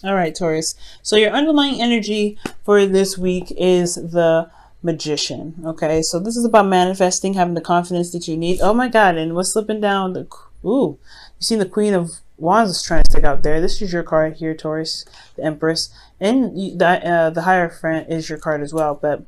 All right, Taurus. So your underlying energy for this week is the Magician. Okay, so this is about manifesting, having the confidence that you need. Oh my God! And what's slipping down? You seen the Queen of Wands is trying to stick out there. This is your card here, Taurus, the Empress, and the Hierophant is your card as well. But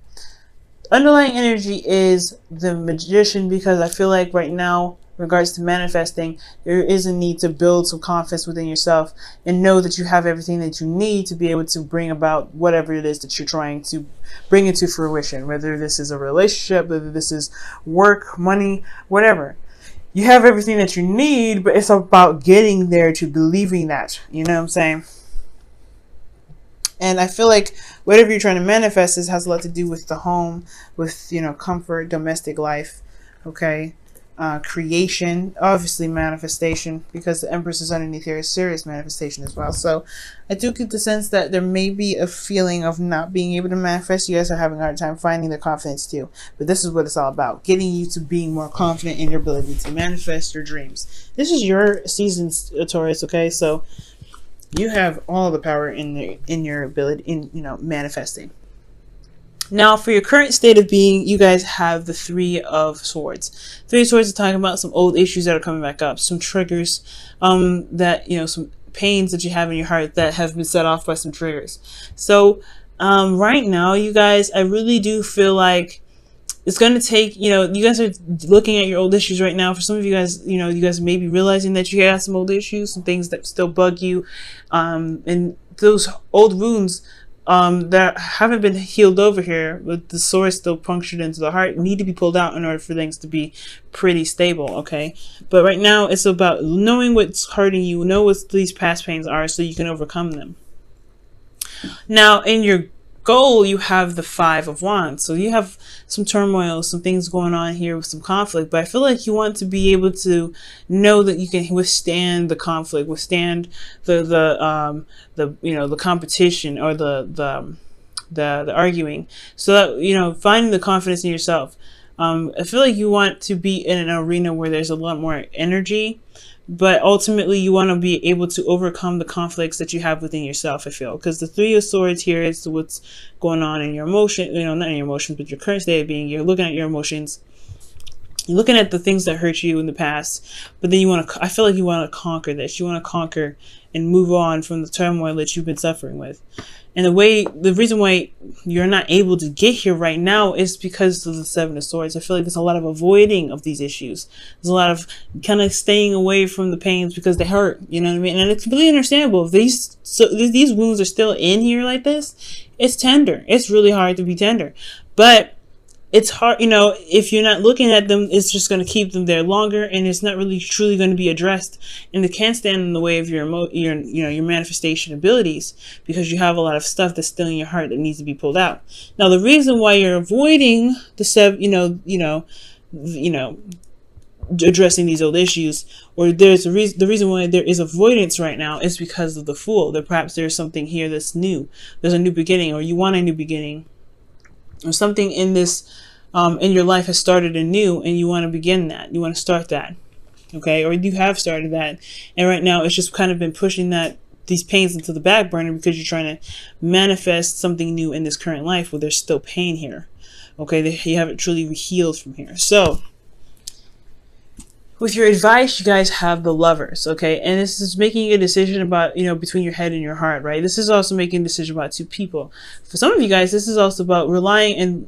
underlying energy is the Magician, because I feel like right now, in regards to manifesting, there is a need to build some confidence within yourself and know that you have everything that you need to be able to bring about whatever it is that you're trying to bring into fruition, whether this is a relationship, whether this is work, money, whatever. You have everything that you need, but it's about getting there to believing that. You know what I'm saying? And I feel like whatever you're trying to manifest has a lot to do with the home, with, comfort, domestic life, okay? Creation, obviously manifestation, because the Empress is underneath here, is serious manifestation as well. So I do get the sense that there may be a feeling of not being able to manifest. You guys are having a hard time finding the confidence too. But this is what it's all about, getting you to being more confident in your ability to manifest your dreams. This is your season, Taurus, okay? So you have all the power in your ability in manifesting. Now, for your current state of being, you guys have the Three of Swords. Three of Swords is talking about some old issues that are coming back up, some triggers, some pains that you have in your heart that have been set off by some triggers. So, right now, you guys, I really do feel like it's going to take, you guys are looking at your old issues right now. For some of you guys, you guys may be realizing that you have some old issues, some things that still bug you, and those old wounds that haven't been healed over here, with the sword still punctured into the heart, need to be pulled out in order for things to be pretty stable, okay? But right now, it's about knowing what's hurting you, know what these past pains are, so you can overcome them. Now, in your goal, you have the Five of Wands. So you have some turmoil, some things going on here with some conflict, but I feel like you want to be able to know that you can withstand the conflict, withstand the competition, or the arguing. So that, finding the confidence in yourself. I feel like you want to be in an arena where there's a lot more energy, but ultimately you want to be able to overcome the conflicts that you have within yourself, I feel. Because the Three of Swords here is what's going on in your emotion, not in your emotions, but your current state of being. You're looking at your emotions. You're looking at the things that hurt you in the past, but then I feel like you want to conquer this. You want to conquer and move on from the turmoil that you've been suffering with. And the reason why you're not able to get here right now is because of the Seven of Swords. I feel like there's a lot of avoiding of these issues. There's a lot of kind of staying away from the pains because they hurt. You know what I mean? And it's completely understandable. If these wounds are still in here like this, it's tender. It's really hard to be tender. But it's hard, if you're not looking at them, it's just going to keep them there longer, and it's not really truly going to be addressed, and it can't stand in the way of your manifestation abilities, because you have a lot of stuff that's still in your heart that needs to be pulled out. Now, the reason why you're avoiding addressing these old issues, or the reason why there is avoidance right now, is because of the Fool. That perhaps there's something here that's new. There's a new beginning, or you want a new beginning. Or something in this, in your life has started anew, and you want to begin that. You want to start that, okay? Or you have started that, and right now it's just kind of been pushing these pains into the back burner because you're trying to manifest something new in this current life where there's still pain here, okay? You haven't truly healed from here. So, with your advice, you guys have the Lovers, okay? And this is making a decision about, between your head and your heart, right? This is also making a decision about two people. For some of you guys, this is also about relying and,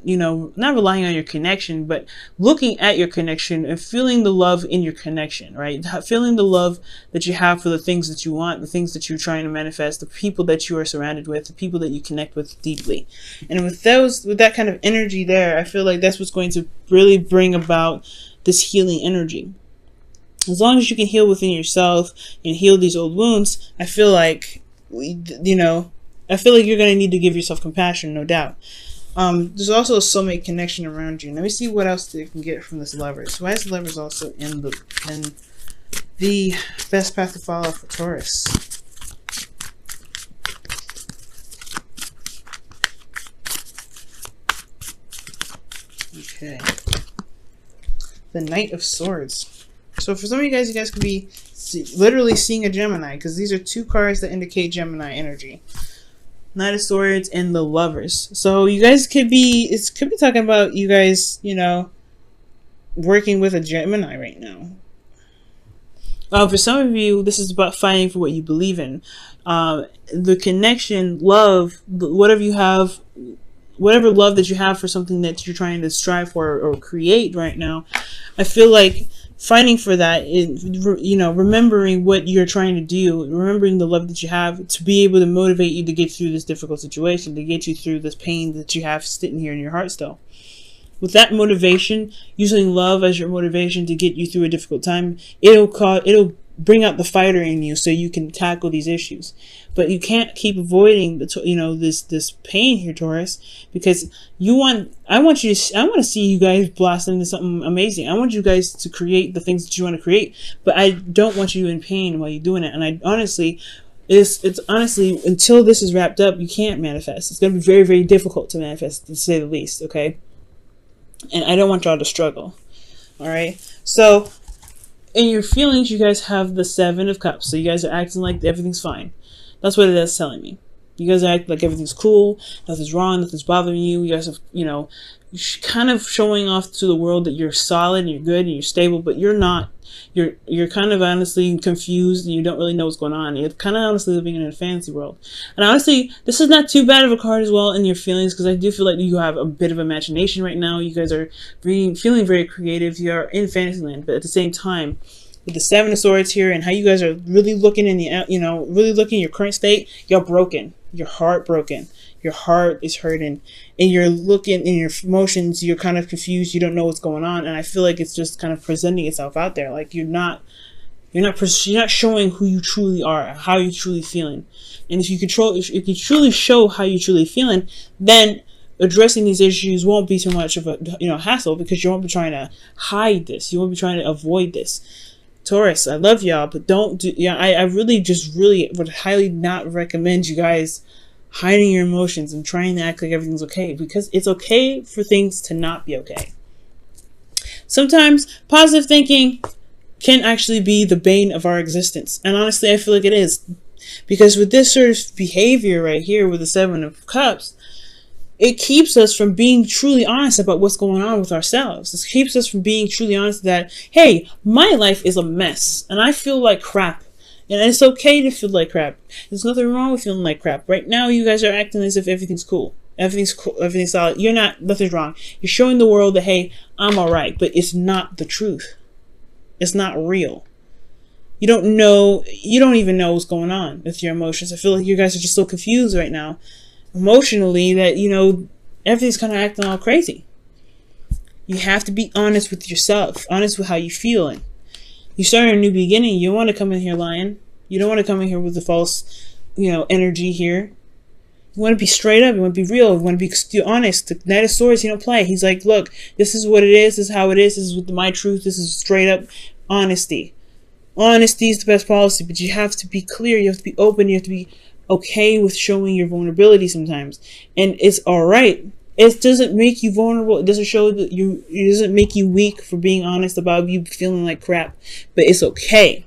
not relying on your connection, but looking at your connection and feeling the love in your connection, right? Feeling the love that you have for the things that you want, the things that you're trying to manifest, the people that you are surrounded with, the people that you connect with deeply. And with that kind of energy there, I feel like that's what's going to really bring about this healing energy. As long as you can heal within yourself and heal these old wounds, I feel like, you're going to need to give yourself compassion, no doubt. There's also a soulmate connection around you. Let me see what else you can get from this Lovers. Why is the Lovers also in the best path to follow for Taurus? Okay. The Knight of Swords. So for some of you guys could be literally seeing a Gemini, because these are two cards that indicate Gemini energy. Knight of Swords and the Lovers. So you guys could be talking about you guys, you know, working with a Gemini right now. For some of you, this is about fighting for what you believe in. The connection, love, whatever you have, whatever love that you have for something that you're trying to strive for or create right now, I feel like fighting for that, you know, remembering what you're trying to do, remembering the love that you have to be able to motivate you to get through this difficult situation, to get you through this pain that you have sitting here in your heart still. With that motivation, using love as your motivation to get you through a difficult time, it'll bring out the fighter in you so you can tackle these issues. But you can't keep avoiding this pain here, Taurus, because I want to see you guys blossom into something amazing. I want you guys to create the things that you want to create, but I don't want you in pain while you're doing it. And I honestly, it's honestly, until this is wrapped up, you can't manifest. It's going to be very, very difficult to manifest, to say the least, okay? And I don't want y'all to struggle. All right. So in your feelings, you guys have the Seven of Cups. So you guys are acting like everything's fine. That's what it is telling me. You guys act like everything's cool. Nothing's wrong. Nothing's bothering you. You guys have, you know, kind of showing off to the world that you're solid and you're good and you're stable, but you're not. You're kind of honestly confused and you don't really know what's going on. You're kind of honestly living in a fantasy world. And honestly, this is not too bad of a card as well in your feelings, because I do feel like you have a bit of imagination right now. You guys are feeling very creative. You are in Fantasyland, but at the same time, with the Seven of Swords here and how you guys are really looking in the, you know, really looking at your current state, you're broken. You're heartbroken. Your heart is hurting, and you're looking in your emotions. You're kind of confused. You don't know what's going on, and I feel like it's just kind of presenting itself out there. Like you're not showing who you truly are, how you're truly feeling. And if you truly show how you're truly feeling, then addressing these issues won't be too much of a hassle, because you won't be trying to hide this. You won't be trying to avoid this. Taurus, I love y'all, but don't do. Yeah, I really would highly not recommend you guys hiding your emotions and trying to act like everything's okay, because it's okay for things to not be okay. Sometimes positive thinking can actually be the bane of our existence, and honestly I feel like it is, because with this sort of behavior right here with the Seven of Cups, it keeps us from being truly honest about what's going on with ourselves. It keeps us from being truly honest that, hey, my life is a mess and I feel like crap. And it's okay to feel like crap. There's nothing wrong with feeling like crap. Right now, you guys are acting as if everything's cool. Everything's cool. Everything's solid. Nothing's wrong. You're showing the world that, hey, I'm all right. But it's not the truth. It's not real. You don't even know what's going on with your emotions. I feel like you guys are just so confused right now, emotionally, that, everything's kind of acting all crazy. You have to be honest with yourself. Honest with how you're feeling. You start a new beginning. You don't want to come in here lying. You don't want to come in here with the false, energy here. You want to be straight up. You want to be real. You want to be honest. The Knight of Swords, he don't play. He's like, look, this is what it is. This is how it is. This is my truth. This is straight up honesty. Honesty is the best policy, but you have to be clear. You have to be open. You have to be okay with showing your vulnerability sometimes. And it's all right. It doesn't make you vulnerable. It doesn't show that it doesn't make you weak for being honest about you feeling like crap. But it's okay,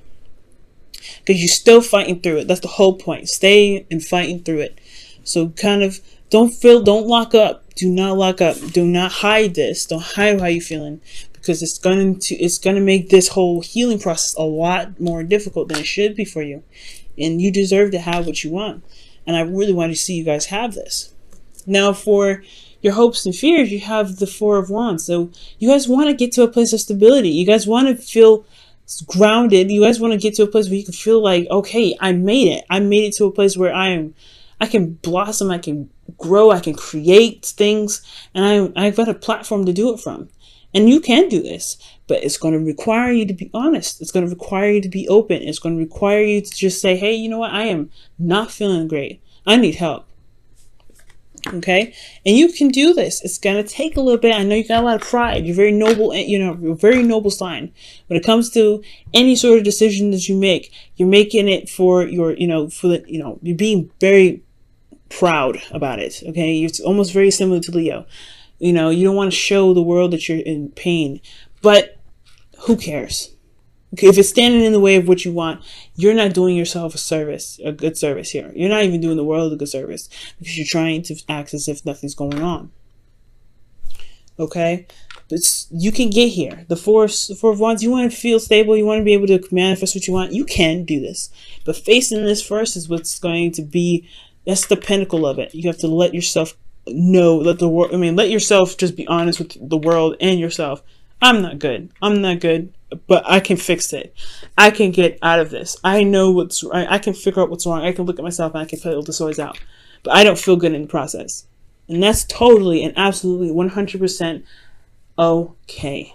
because you're still fighting through it. That's the whole point. Stay and fighting through it. So kind of don't lock up. Do not lock up. Do not hide this. Don't hide how you're feeling, because it's gonna make this whole healing process a lot more difficult than it should be for you. And you deserve to have what you want. And I really want to see you guys have this. Now for your hopes and fears, you have the Four of Wands. So you guys want to get to a place of stability. You guys want to feel grounded. You guys want to get to a place where you can feel like, okay, I made it. I made it to a place where I can blossom, I can grow, I can create things, and I've got a platform to do it from. And you can do this, but it's going to require you to be honest. It's going to require you to be open. It's going to require you to just say, hey, you know what? I am not feeling great. I need help. Okay? And you can do this. It's going to take a little bit. I know you got a lot of pride. You're very noble, you're a very noble sign. When it comes to any sort of decision that you make, you're making it for your, you're being very proud about it. Okay? It's almost very similar to Leo. You don't want to show the world that you're in pain, but who cares? If it's standing in the way of what you want, you're not doing yourself a good service here. You're not even doing the world a good service because you're trying to act as if nothing's going on. Okay? But you can get here. The four of Wands, you want to feel stable. You want to be able to manifest what you want. You can do this. But facing this first is what's going to be, that's the pinnacle of it. You have to let yourself know, let yourself just be honest with the world and yourself. I'm not good, but I can fix it. I can get out of this. I know what's right. I can figure out what's wrong. I can look at myself and I can pull the swords out. But I don't feel good in the process. And that's totally and absolutely 100% okay.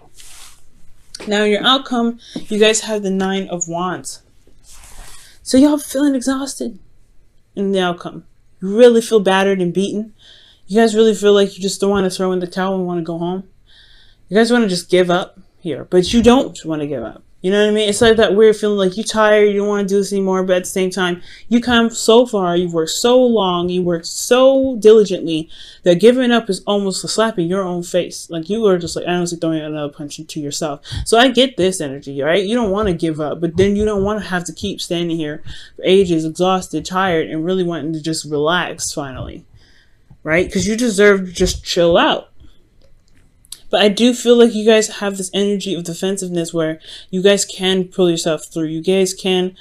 Now, your outcome, you guys have the 9 of Wands. So y'all feeling exhausted in the outcome. You really feel battered and beaten. You guys really feel like you just don't want to throw in the towel and want to go home. You guys want to just give up here, but you don't want to give up. You know what I mean? It's like that weird feeling like you're tired, you don't want to do this anymore, but at the same time, you come so far, you've worked so long, you worked so diligently that giving up is almost a slap in your own face. Like you are just like honestly throwing another punch into yourself. So I get this energy, right? You don't want to give up, but then you don't want to have to keep standing here for ages, exhausted, tired, and really wanting to just relax finally, right? Because you deserve to just chill out. But I do feel like you guys have this energy of defensiveness where you guys can pull yourself through. You guys can,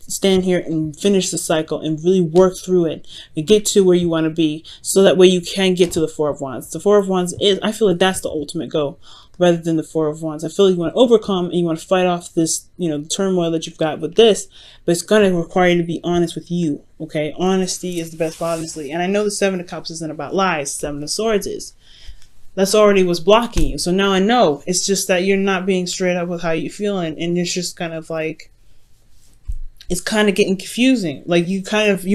stand here and finish the cycle and really work through it and get to where you want to be. So that way you can get to the 4 of Wands. The 4 of Wands I feel like that's the ultimate goal rather than the 4 of Wands. I feel like you want to overcome and you want to fight off this, the turmoil that you've got with this, but it's going to require you to be honest with you. Okay. Honesty is the best policy. And I know the 7 of Cups isn't about lies. 7 of Swords is. That's already what's blocking you. So now I know. It's just that you're not being straight up with how you feeling. And it's just kind of like, it's kind of getting confusing. Like you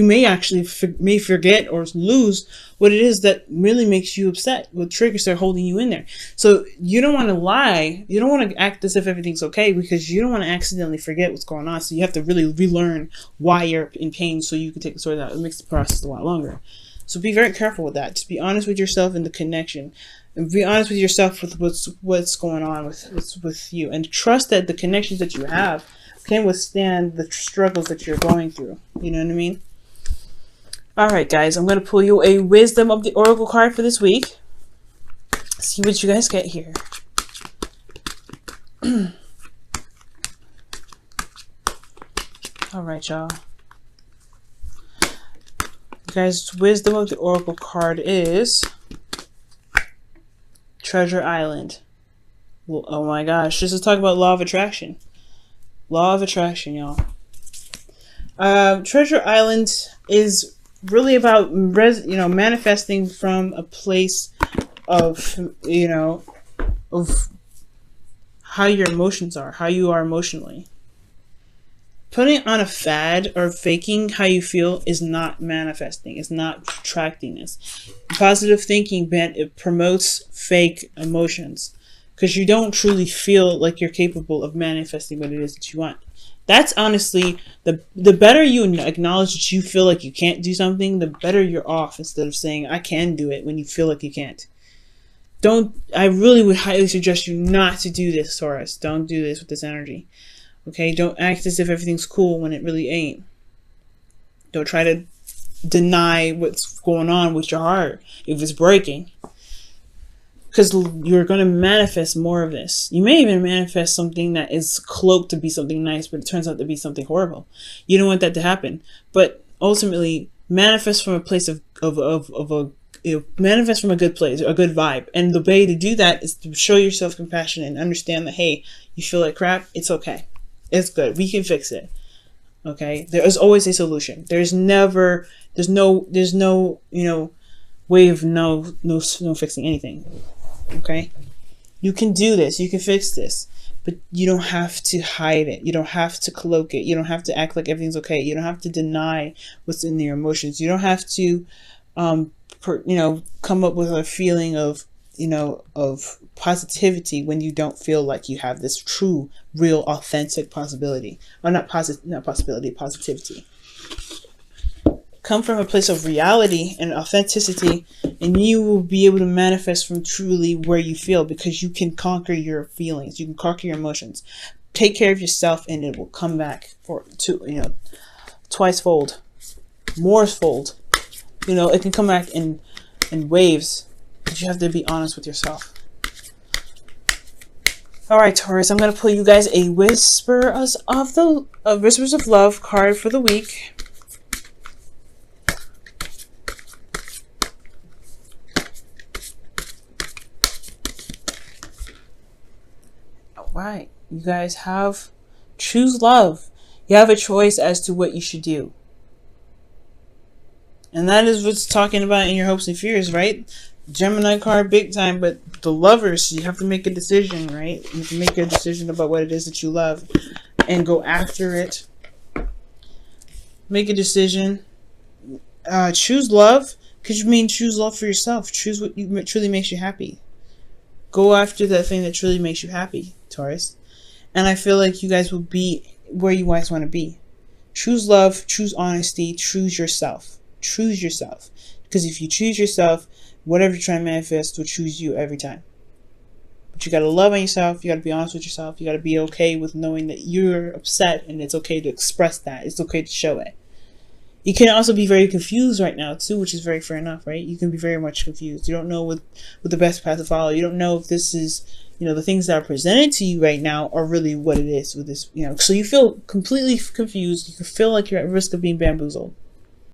may actually forget or lose what it is that really makes you upset. What triggers are holding you in there. So you don't want to lie. You don't want to act as if everything's okay because you don't want to accidentally forget what's going on. So you have to really relearn why you're in pain so you can take the sword out. It makes the process a lot longer. So be very careful with that. Just be honest with yourself and the connection. And be honest with yourself with what's going on with you. And trust that the connections that you have can withstand the struggles that you're going through. You know what I mean? Alright, guys. I'm going to pull you a Wisdom of the Oracle card for this week. See what you guys get here. Alright, y'all. Guys, Wisdom of the Oracle card is Treasure Island. Well, oh my gosh, this is talking about Law of Attraction. Law of Attraction, y'all. Treasure Island is really about manifesting from a place of of how your emotions are, how you are emotionally. Putting on a fad or faking how you feel is not manifesting. It's not attracting this. Positive thinking, it promotes fake emotions because you don't truly feel like you're capable of manifesting what it is that you want. That's honestly, the better you acknowledge that you feel like you can't do something, the better you're off instead of saying, I can do it when you feel like you can't. I really would highly suggest you not to do this, Taurus. Don't do this with this energy. Okay, don't act as if everything's cool when it really ain't. Don't try to deny what's going on with your heart if it's breaking. Because you're going to manifest more of this. You may even manifest something that is cloaked to be something nice, but it turns out to be something horrible. You don't want that to happen. But ultimately, manifest from a place manifest from a good place, a good vibe. And the way to do that is to show yourself compassion and understand that, hey, you feel like crap, it's okay. It's good. We can fix it. Okay? There is always a solution. There's no way of no fixing anything. Okay? You can do this. You can fix this. But you don't have to hide it. You don't have to cloak it. You don't have to act like everything's okay. You don't have to deny what's in your emotions. You don't have to come up with a feeling of positivity when you don't feel like you have this true, real, authentic possibility. Or positivity. Because come from a place of reality and authenticity, and you will be able to manifest from truly where you feel, because you can conquer your feelings, you can conquer your emotions. Take care of yourself, and it will come back twice fold, more fold. It can come back in waves, but you have to be honest with yourself. All right, Taurus, I'm going to pull you guys a Whispers of Love card for the week. All right, you guys have choose love. You have a choice as to what you should do. And that is what's talking about in your hopes and fears, right? Gemini card, big time. But the lovers, you have to make a decision, right? You have to make a decision about what it is that you love and go after it. Make a decision. Choose love. Could you mean choose love for yourself? Choose what truly makes you happy. Go after that thing that truly makes you happy, Taurus. And I feel like you guys will be where you guys want to be. Choose love. Choose honesty. Choose yourself. Choose yourself. Because if you choose yourself, whatever you're trying to manifest will choose you every time. But you got to love on yourself. You got to be honest with yourself. You got to be okay with knowing that you're upset, and it's okay to express that. It's okay to show it. You can also be very confused right now too, which is very fair enough, right? You can be very much confused. You don't know what the best path to follow. You don't know if this is, the things that are presented to you right now are really what it is with this, so you feel completely confused. You can feel like you're at risk of being bamboozled.